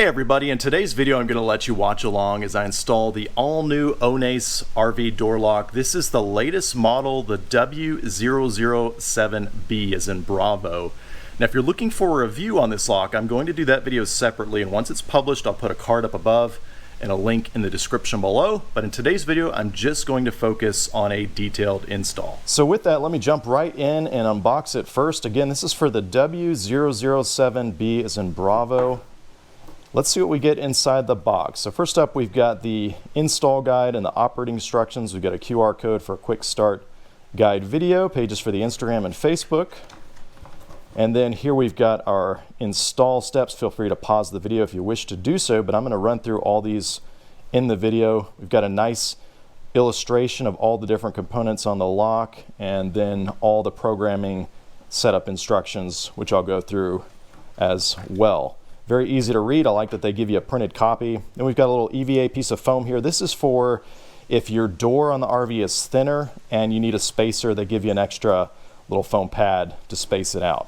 Hey everybody, in today's video I'm going to let you watch along as I install the all-new ONNAIS RV door lock. This is the latest model, the W007B as in Bravo. Now if you're looking for a review on this lock, I'm going to do that video separately, and once it's published I'll put a card up above and a link in the description below. But in today's video I'm just going to focus on a detailed install. So with that, let me jump right in and unbox it first. Again, this is for the W007B as in Bravo. Let's see what we get inside the box. So first up, we've got the install guide and the operating instructions. We've got a QR code for a quick start guide video, pages for the Instagram and Facebook. And then here we've got our install steps. Feel free to pause the video if you wish to do so, but I'm going to run through all these in the video. We've got a nice illustration of all the different components on the lock, and then all the programming setup instructions, which I'll go through as well. Very easy to read. I like that they give you a printed copy. Then we've got a little EVA piece of foam here. This is for if your door on the RV is thinner and you need a spacer, they give you an extra little foam pad to space it out.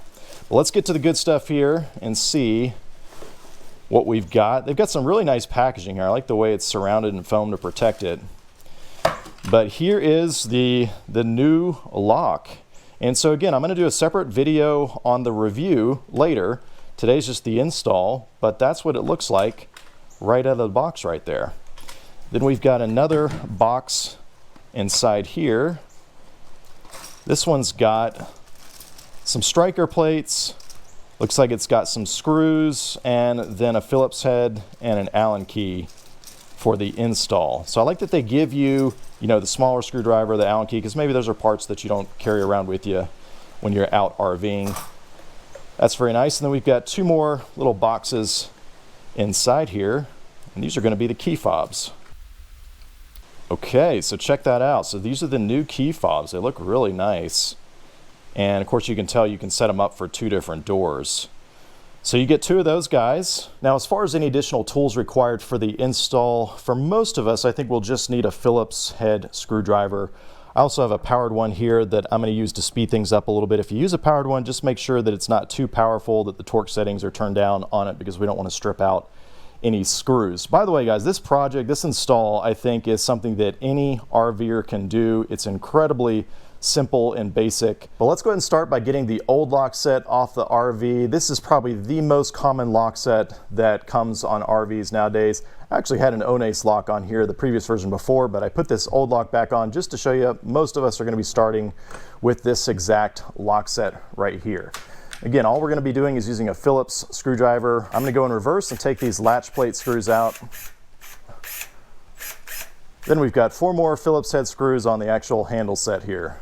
Well, let's get to the good stuff here and see what we've got. They've got some really nice packaging here. I like the way it's surrounded in foam to protect it. But here is the new lock. And so again, I'm going to do a separate video on the review later. Today's just the install, but that's what it looks like right out of the box right there. Then we've got another box inside here. This one's got some striker plates. Looks like it's got some screws and then a Phillips head and an Allen key for the install. So I like that they give you, the smaller screwdriver, the Allen key, because maybe those are parts that you don't carry around with you when you're out RVing. That's very nice. And then we've got two more little boxes inside here, and these are going to be the Keyfobs. Okay, so check that out. So these are the new Keyfobs. They look really nice. And of course you can tell you can set them up for two different doors. So you get two of those guys. Now as far as any additional tools required for the install, for most of us I think we'll just need a Phillips head screwdriver. I also have a powered one here that I'm going to use to speed things up a little bit. If you use a powered one, just make sure that it's not too powerful, that the torque settings are turned down on it, because we don't want to strip out any screws. By the way, guys, this project, this install, I think is something that any RVer can do. It's incredibly simple and basic. But let's go ahead and start by getting the old lock set off the RV. This is probably the most common lock set that comes on RVs nowadays. I actually had an ONNAIS lock on here, the previous version before, but I put this old lock back on just to show you most of us are going to be starting with this exact lock set right here. Again, all we're going to be doing is using a Phillips screwdriver. I'm going to go in reverse and take these latch plate screws out. Then we've got four more Phillips head screws on the actual handle set here.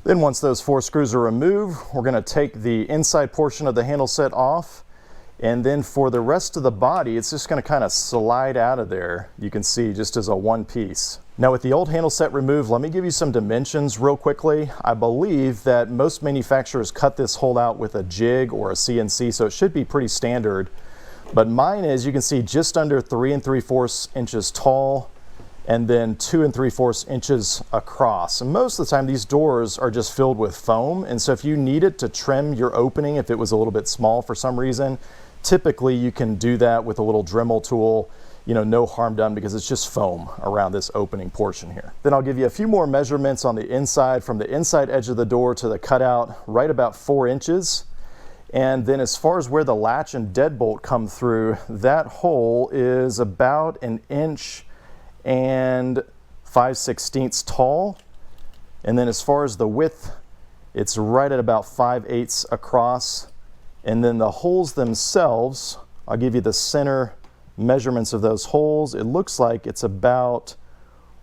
Then once those four screws are removed, we're going to take the inside portion of the handle set off. And then for the rest of the body, it's just going to kind of slide out of there, you can see, just as a one piece. Now with the old handle set removed, let me give you some dimensions real quickly. I believe that most manufacturers cut this hole out with a jig or a CNC, so it should be pretty standard. But mine is, you can see, just under 3 3/4 inches tall, and then 2 3/4 inches across. And most of the time these doors are just filled with foam, and so if you needed to trim your opening, if it was a little bit small for some reason, typically you can do that with a little Dremel tool. No harm done, because it's just foam around this opening portion here. Then I'll give you a few more measurements on the inside, from the inside edge of the door to the cutout, right about 4 inches. And then as far as where the latch and deadbolt come through, that hole is about 1 inch and 5/16 tall. And then as far as the width, it's right at about 5/8 across. And then the holes themselves, I'll give you the center measurements of those holes. It looks like it's about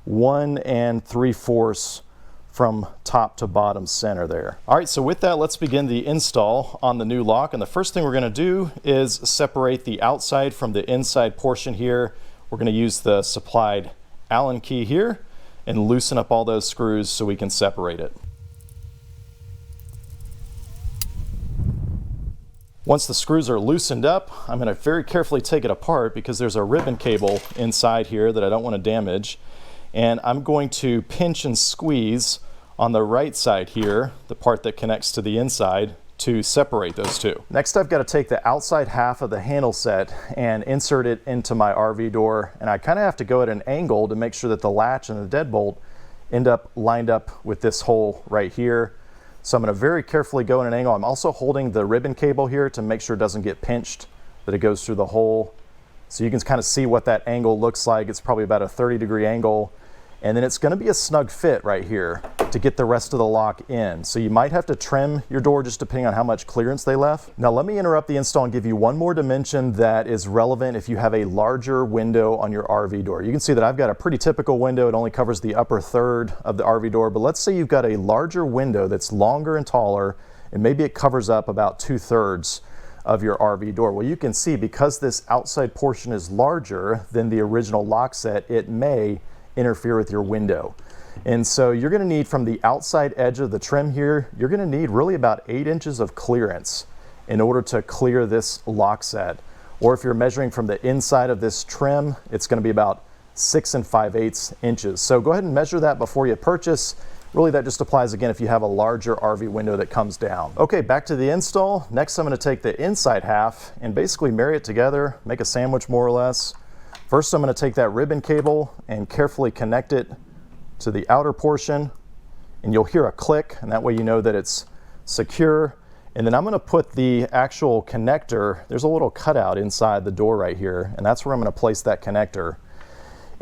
1 3/4 from top to bottom center there. All right, so with that, let's begin the install on the new lock. And the first thing we're going to do is separate the outside from the inside portion here. We're going to use the supplied Allen key here and loosen up all those screws so we can separate it. Once the screws are loosened up, I'm going to very carefully take it apart, because there's a ribbon cable inside here that I don't want to damage. And I'm going to pinch and squeeze on the right side here, the part that connects to the inside, to separate those two. Next, I've got to take the outside half of the handle set and insert it into my RV door, and I kind of have to go at an angle to make sure that the latch and the deadbolt end up lined up with this hole right here. So I'm going to very carefully go in an angle. I'm also holding the ribbon cable here to make sure it doesn't get pinched, that it goes through the hole. So you can kind of see what that angle looks like. It's probably about a 30-degree angle. And then it's going to be a snug fit right here to get the rest of the lock in. So you might have to trim your door just depending on how much clearance they left. Now let me interrupt the install and give you one more dimension that is relevant if you have a larger window on your RV door. You can see that I've got a pretty typical window. It only covers the upper third of the RV door, but let's say you've got a larger window that's longer and taller, and maybe it covers up about 2/3 of your RV door. Well, you can see because this outside portion is larger than the original lock set, it may interfere with your window. And so you're going to need, from the outside edge of the trim here, you're going to need really about 8 inches of clearance in order to clear this lock set. Or if you're measuring from the inside of this trim, it's going to be about 6 5/8 inches. So go ahead and measure that before you purchase. Really, that just applies again if you have a larger RV window that comes down. Okay, back to the install. Next, I'm going to take the inside half and basically marry it together, make a sandwich more or less. First, I'm going to take that ribbon cable and carefully connect it to the outer portion, and you'll hear a click, and that way you know that it's secure. And then I'm going to put the actual connector, there's a little cutout inside the door right here, and that's where I'm going to place that connector.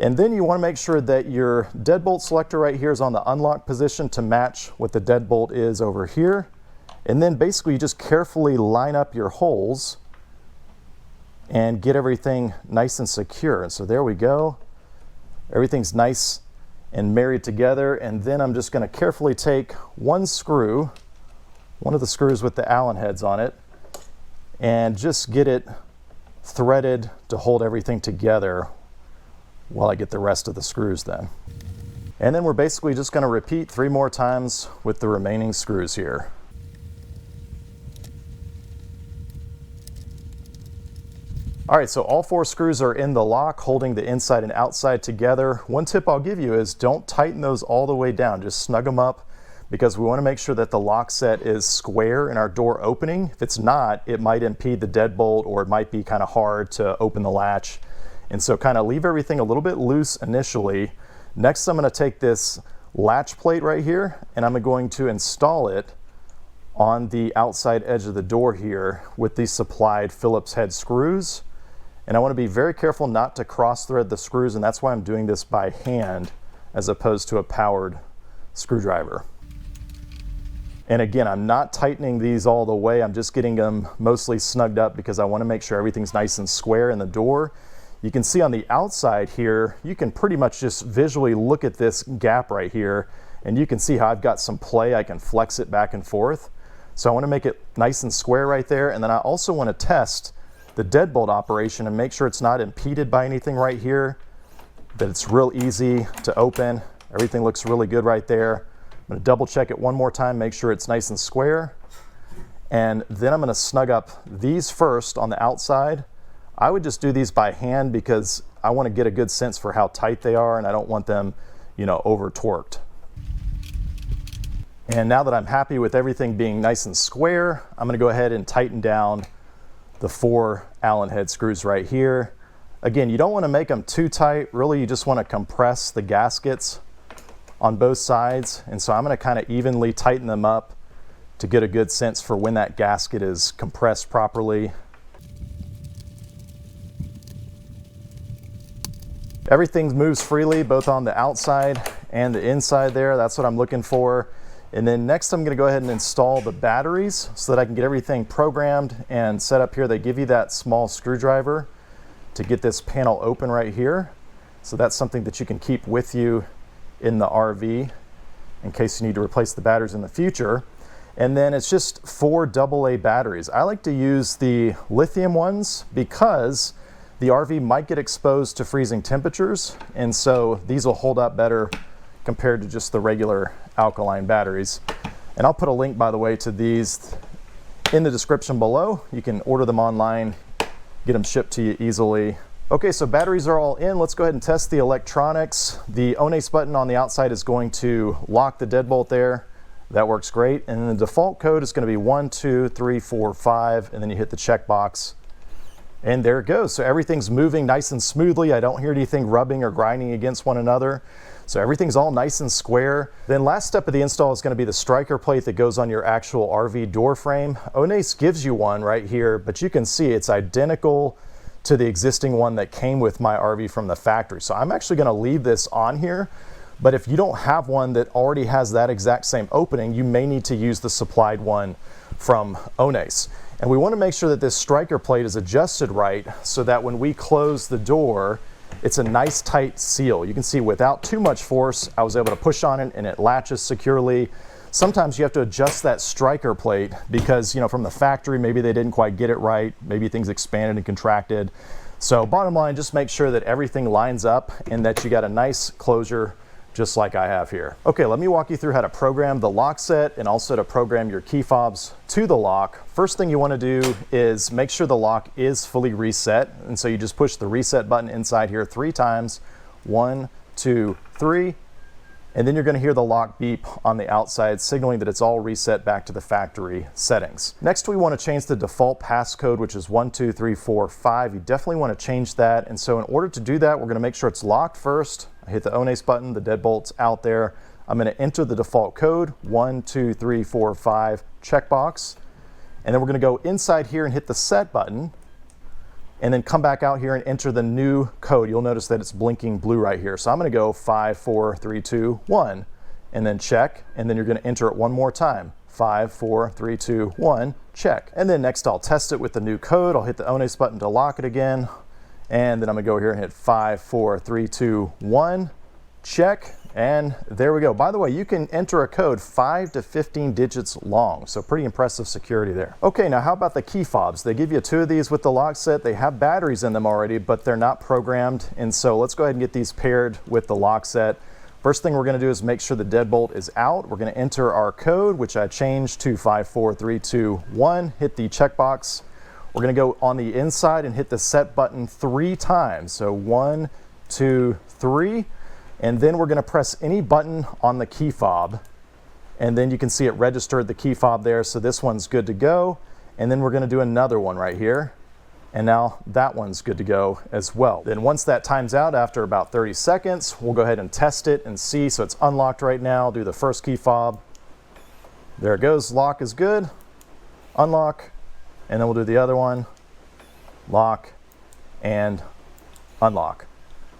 And then you want to make sure that your deadbolt selector right here is on the unlock position to match what the deadbolt is over here. And then basically you just carefully line up your holes and get everything nice and secure. And so there we go. Everything's nice and married together. And then I'm just going to carefully take one screw, one of the screws with the Allen heads on it, and just get it threaded to hold everything together while I get the rest of the screws then. And then we're basically just going to repeat 3 more times with the remaining screws here. All right, so all 4 screws are in the lock, holding the inside and outside together. One tip I'll give you is don't tighten those all the way down, just snug them up, because we want to make sure that the lock set is square in our door opening. If it's not, it might impede the deadbolt, or it might be kind of hard to open the latch. And so kind of leave everything a little bit loose initially. Next, I'm going to take this latch plate right here, and I'm going to install it on the outside edge of the door here with these supplied Phillips head screws. And I want to be very careful not to cross thread the screws, and that's why I'm doing this by hand as opposed to a powered screwdriver. And again, I'm not tightening these all the way. I'm just getting them mostly snugged up because I want to make sure everything's nice and square in the door. You can see on the outside here, you can pretty much just visually look at this gap right here, and you can see how I've got some play. I can flex it back and forth. So I want to make it nice and square right there. And then I also want to test the deadbolt operation and make sure it's not impeded by anything right here, that it's real easy to open. Everything looks really good right there. I'm going to double check it one more time, make sure it's nice and square. And then I'm going to snug up these first on the outside. I would just do these by hand because I want to get a good sense for how tight they are, and I don't want them, you know, over torqued. And now that I'm happy with everything being nice and square, I'm going to go ahead and tighten down the 4 Allen head screws right here. Again, you don't want to make them too tight. Really, you just want to compress the gaskets on both sides. And so I'm going to kind of evenly tighten them up to get a good sense for when that gasket is compressed properly. Everything moves freely, both on the outside and the inside there. That's what I'm looking for. And then next I'm going to go ahead and install the batteries so that I can get everything programmed and set up here. They give you that small screwdriver to get this panel open right here. So that's something that you can keep with you in the RV in case you need to replace the batteries in the future. And then it's just 4 AA batteries. I like to use the lithium ones because the RV might get exposed to freezing temperatures, and so these will hold up better compared to just the regular alkaline batteries. And I'll put a link, by the way, to these in the description below. You can order them online, get them shipped to you easily. Okay, so batteries are all in. Let's go ahead and test the electronics. The ONNAIS button on the outside is going to lock the deadbolt there. That works great. And then the default code is going to be 12345, and then you hit the checkbox. And there it goes. So everything's moving nice and smoothly. I don't hear anything rubbing or grinding against one another. So everything's all nice and square. Then last step of the install is going to be the striker plate that goes on your actual RV door frame. ONNAIS gives you one right here, but you can see it's identical to the existing one that came with my RV from the factory. So I'm actually going to leave this on here, but if you don't have one that already has that exact same opening, you may need to use the supplied one from ONNAIS. And we want to make sure that this striker plate is adjusted right so that when we close the door, it's a nice tight seal. You can see without too much force, I was able to push on it and it latches securely. Sometimes you have to adjust that striker plate because, you know, from the factory, maybe they didn't quite get it right. Maybe things expanded and contracted. So bottom line, just make sure that everything lines up and that you got a nice closure just like I have here. Okay, let me walk you through how to program the lock set and also to program your key fobs to the lock. First thing you want to do is make sure the lock is fully reset. And so you just push the reset button inside here 3 times. 1, 2, 3. And then you're going to hear the lock beep on the outside, signaling that it's all reset back to the factory settings. Next, we want to change the default passcode, which is 12345. You definitely want to change that. And so in order to do that, we're going to make sure it's locked first. I hit the ONNAIS button, the deadbolt's out there. I'm going to enter the default code, 12345, checkbox. And then we're going to go inside here and hit the set button. And then come back out here and enter the new code. You'll notice that it's blinking blue right here. So I'm going to go 5, 4, 3, 2, 1, and then check. And then you're going to enter it one more time. 5, 4, 3, 2, 1, check. And then next I'll test it with the new code. I'll hit the ONNAIS button to lock it again. And then I'm going to go here and hit 5, 4, 3, 2, 1, check. And there we go. By the way, you can enter a code 5 to 15 digits long, so pretty impressive security there. Okay, now how about the key fobs? They give you 2 of these with the lock set. They have batteries in them already, but they're not programmed. And so let's go ahead and get these paired with the lock set. First thing we're going to do is make sure the deadbolt is out. We're going to enter our code, which I changed to 5, 4, 3, 2, 1. Hit the checkbox. We're going to go on the inside and hit the set button 3 times. So 1, 2, 3. And then we're going to press any button on the key fob. And then you can see it registered the key fob there. So this one's good to go. And then we're going to do another one right here. And now that one's good to go as well. Then once that times out after about 30 seconds, we'll go ahead and test it and see. So it's unlocked right now. I'll do the first key fob. There it goes. Lock is good. Unlock. And then we'll do the other one. Lock and unlock.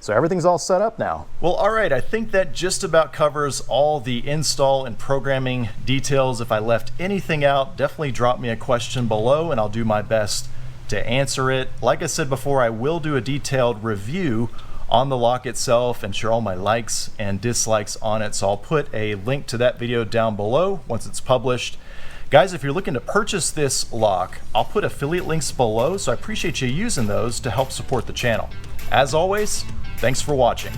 So everything's all set up now. Well, all right, I think that just about covers all the install and programming details. If I left anything out, definitely drop me a question below and I'll do my best to answer it. Like I said before, I will do a detailed review on the lock itself and share all my likes and dislikes on it. So I'll put a link to that video down below once it's published. Guys, if you're looking to purchase this lock, I'll put affiliate links below, so I appreciate you using those to help support the channel. As always, thanks for watching.